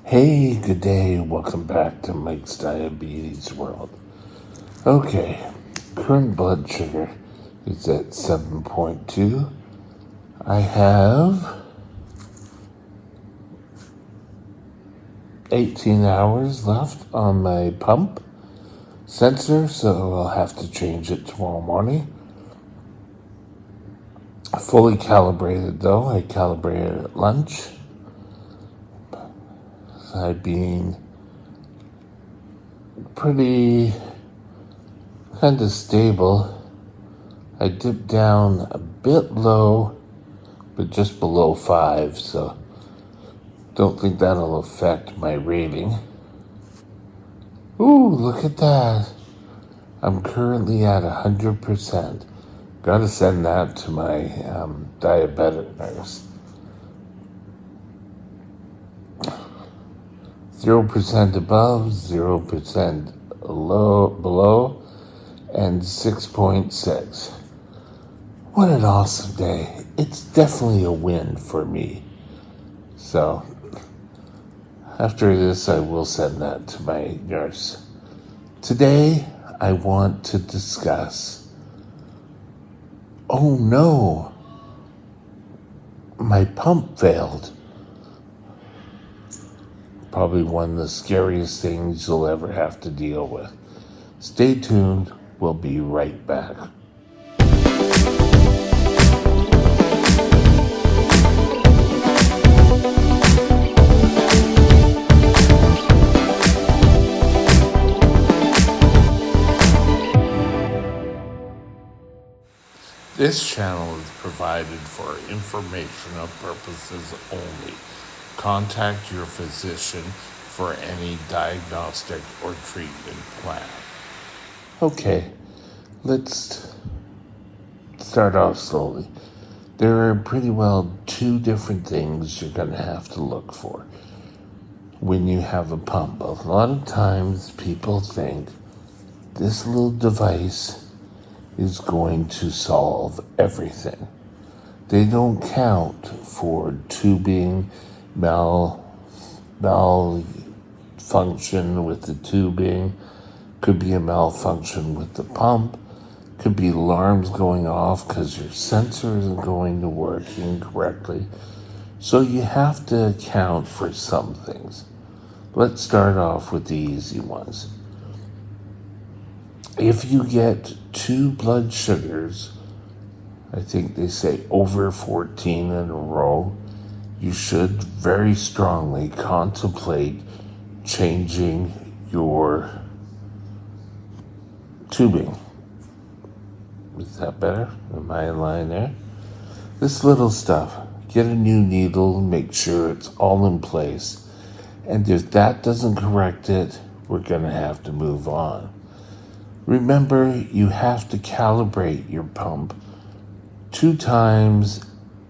Hey, good day. Welcome back to Mike's Diabetes World. Okay, current blood sugar is at 7.2. I have 18 hours left on my pump sensor, so I'll have to change it tomorrow morning. Fully calibrated though. I calibrated at lunch. I've been pretty kind of stable. I dipped down a bit low, but just below 5, so don't think that'll affect my rating. Ooh, look at that. I'm currently at 100%. Gotta send that to my diabetic nurse. 0% above, 0% below, and 6.6. What an awesome day. It's definitely a win for me. So, after this, I will send that to my nurse. Today, I want to discuss, oh no, my pump failed. Probably one of the scariest things you'll ever have to deal with. Stay tuned. We'll be right back. This channel is provided for informational purposes only. Contact your physician for any diagnostic or treatment plan. Okay, let's start off slowly. There are pretty well two different things you're going to have to look for when you have a pump. A lot of times people think this little device is going to solve everything. They don't count for tubing, malfunction with the tubing, could be a malfunction with the pump, could be alarms going off because your sensor isn't going to working correctly. So you have to account for some things. Let's start off with the easy ones. If you get two blood sugars, I think they say over 14 in a row, you should very strongly contemplate changing your tubing. Is that better? Am I in line there? This little stuff, get a new needle, make sure it's all in place. And if that doesn't correct it, we're gonna have to move on. Remember, you have to calibrate your pump 2 times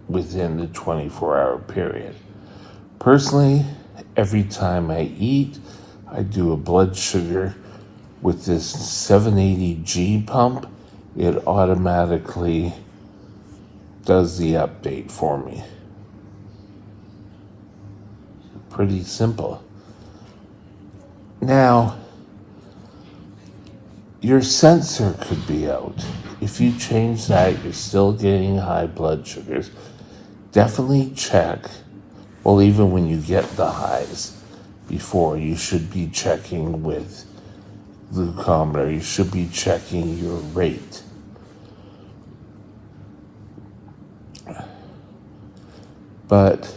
within the 24-hour period. Personally, every time I eat, I do a blood sugar with this 780G pump. It automatically does the update for me. Pretty simple. Now, your sensor could be out. If you change that, you're still getting high blood sugars. Definitely check. Well, even when you get the highs, before you should be checking with glucometer. You should be checking your rate. But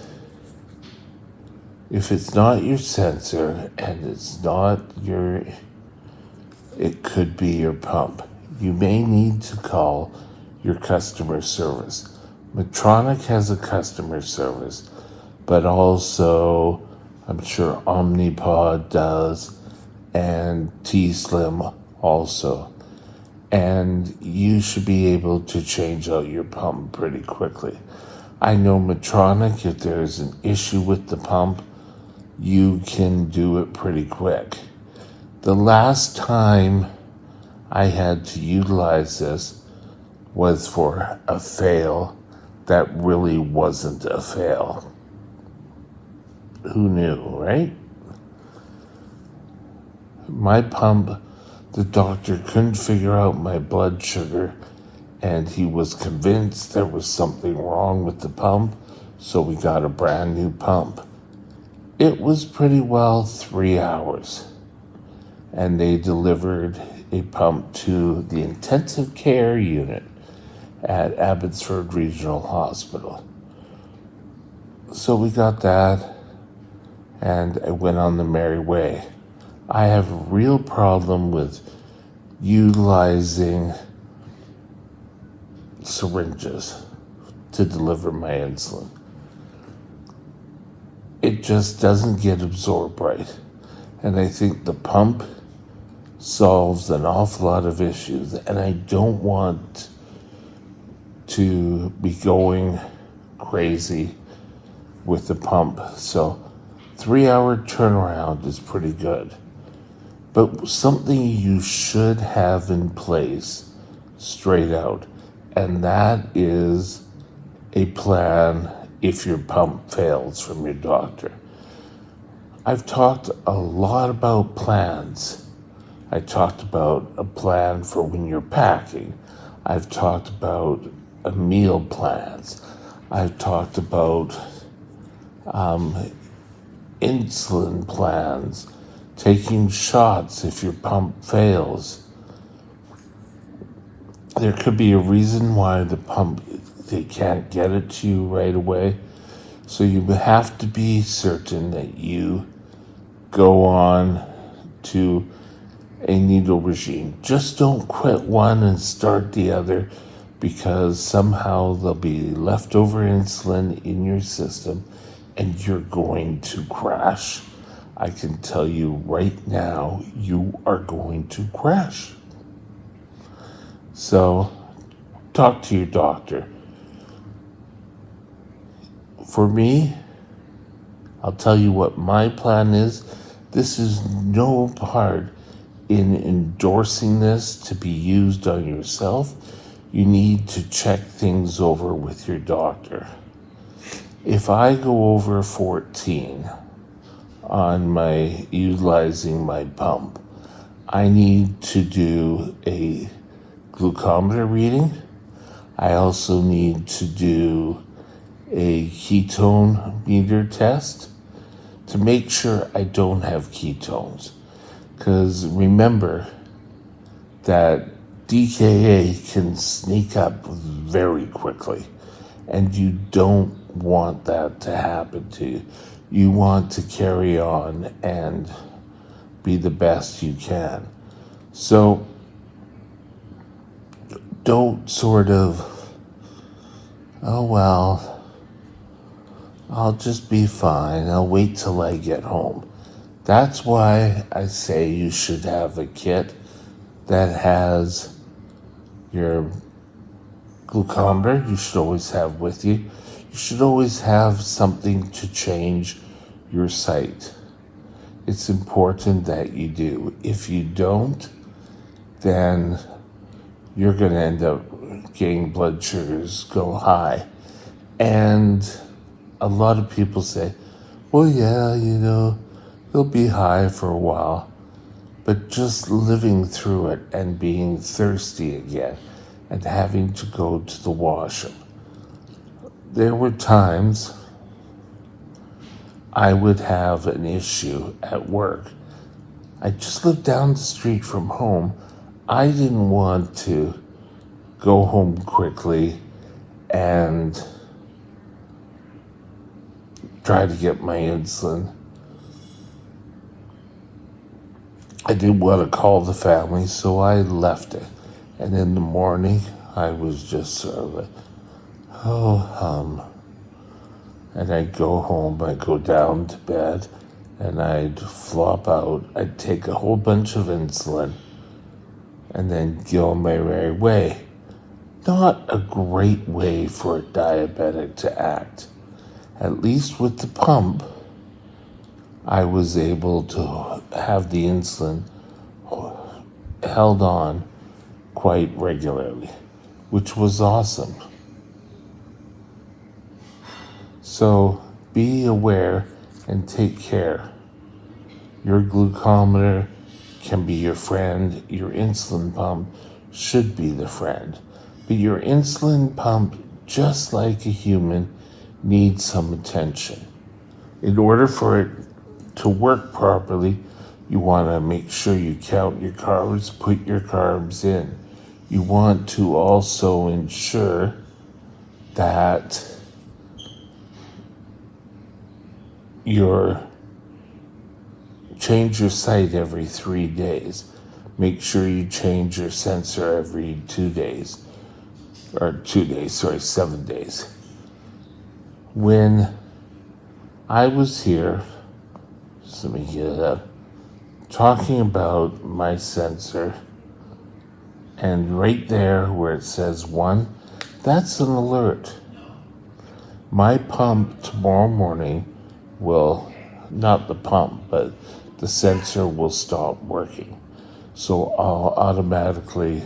if it's not your sensor and it's not your, it could be your pump. You may need to call your customer service. Medtronic has a customer service, but also I'm sure Omnipod does, and T-Slim also. And you should be able to change out your pump pretty quickly. I know Medtronic, if there's an issue with the pump, you can do it pretty quick. The last time I had to utilize this was for a fail that really wasn't a fail. Who knew, right? my pump, the doctor couldn't figure out my blood sugar, and he was convinced there was something wrong with the pump, so we got a brand new pump. It was pretty well 3 hours, and they delivered a pump to the intensive care unit at Abbotsford Regional Hospital. So we got that, and I went on the merry way. I have a real problem with utilizing syringes to deliver my insulin. It just doesn't get absorbed right. And I think the pump solves an awful lot of issues, and I don't want to be going crazy with the pump. So 3 hour turnaround is pretty good. But something you should have in place straight out, and that is a plan if your pump fails from your doctor. I've talked a lot about plans. I talked about a plan for when you're packing. I've talked about meal plans. I've talked about insulin plans, taking shots if your pump fails. There could be a reason why the pump, they can't get it to you right away. So you have to be certain that you go on to a needle regime. Just don't quit one and start the other, because somehow there'll be leftover insulin in your system and you're going to crash. I can tell you right now, you are going to crash. So talk to your doctor. For me, I'll tell you what my plan is. This is no part in endorsing this to be used on yourself. You need to check things over with your doctor. If I go over 14 on my utilizing my pump, I need to do a glucometer reading. I also need to do a ketone meter test to make sure I don't have ketones. Because remember that DKA can sneak up very quickly, and you don't want that to happen to you. You want to carry on and be the best you can. So don't sort of, oh well, I'll just be fine. I'll wait till I get home. That's why I say you should have a kit that has your glucometer. You should always have with you. You should always have something to change your site. It's important that you do. If you don't, then you're going to end up getting blood sugars go high. And a lot of people say, well, yeah, they'll be high for a while. But just living through it and being thirsty again and having to go to the washroom. There were times I would have an issue at work. I just lived down the street from home. I didn't want to go home quickly and try to get my insulin. I didn't want to call the family, so I left it. And in the morning, I was just sort of like, and I'd go home, I'd go down to bed, and I'd flop out. I'd take a whole bunch of insulin, and then go my merry way. Not a great way for a diabetic to act. At least with the pump, I was able to have the insulin held on quite regularly, which was awesome. So be aware and take care. Your glucometer can be your friend. Your insulin pump should be the friend. But your insulin pump, just like a human, needs some attention. In order for it to work properly, you want to make sure you count your carbs, put your carbs in. You want to also ensure that change your site every 3 days. Make sure you change your sensor every 2 days. 7 days. When I was here, just let me get it up, talking about my sensor, and right there where it says 1, that's an alert. My pump tomorrow morning will, not the pump, but the sensor will stop working. So I'll automatically,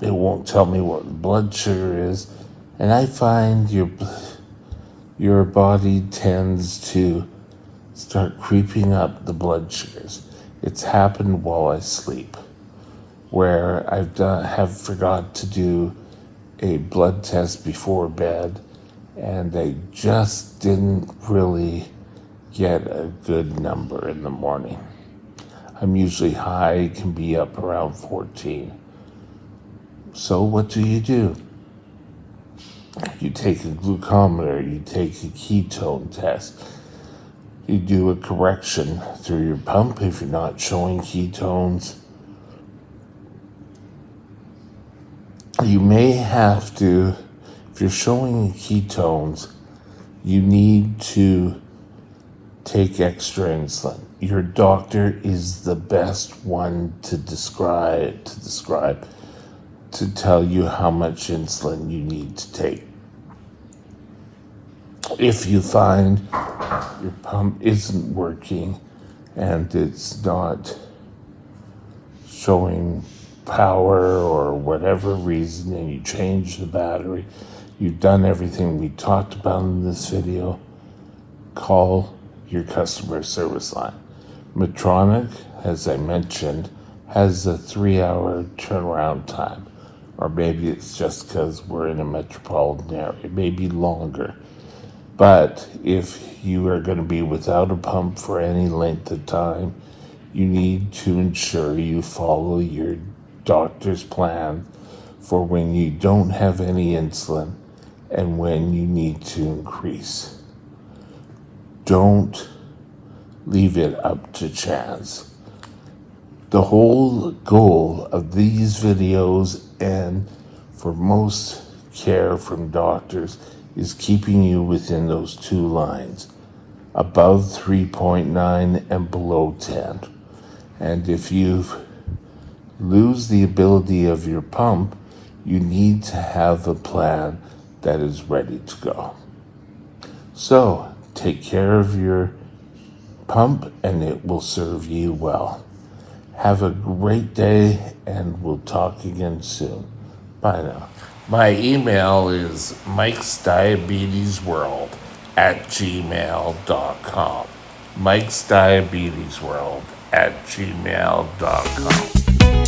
it won't tell me what the blood sugar is. And I find your body tends to start creeping up the blood sugars. It's happened while I sleep, where have forgot to do a blood test before bed, and I just didn't really get a good number in the morning. I'm usually high, can be up around 14. So what do? You take a glucometer, you take a ketone test, you do a correction through your pump if you're not showing ketones. You may have to, if you're showing ketones, you need to take extra insulin. Your doctor is the best one to tell you how much insulin you need to take. If you find your pump isn't working and it's not showing power or whatever reason, and you change the battery, you've done everything we talked about in this video, call your customer service line. Medtronic, as I mentioned, has a 3-hour turnaround time. Or maybe it's just because we're in a metropolitan area. It may be longer. But if you are going to be without a pump for any length of time, you need to ensure you follow your doctor's plan for when you don't have any insulin and when you need to increase. Don't leave it up to chance. The whole goal of these videos, and for most care from doctors, is keeping you within those 2 lines, above 3.9 and below 10. And if you lose the ability of your pump, you need to have a plan that is ready to go. So take care of your pump and it will serve you well. Have a great day, and we'll talk again soon. Bye now. My email is mikesdiabetesworld@gmail.com. mikesdiabetesworld@gmail.com.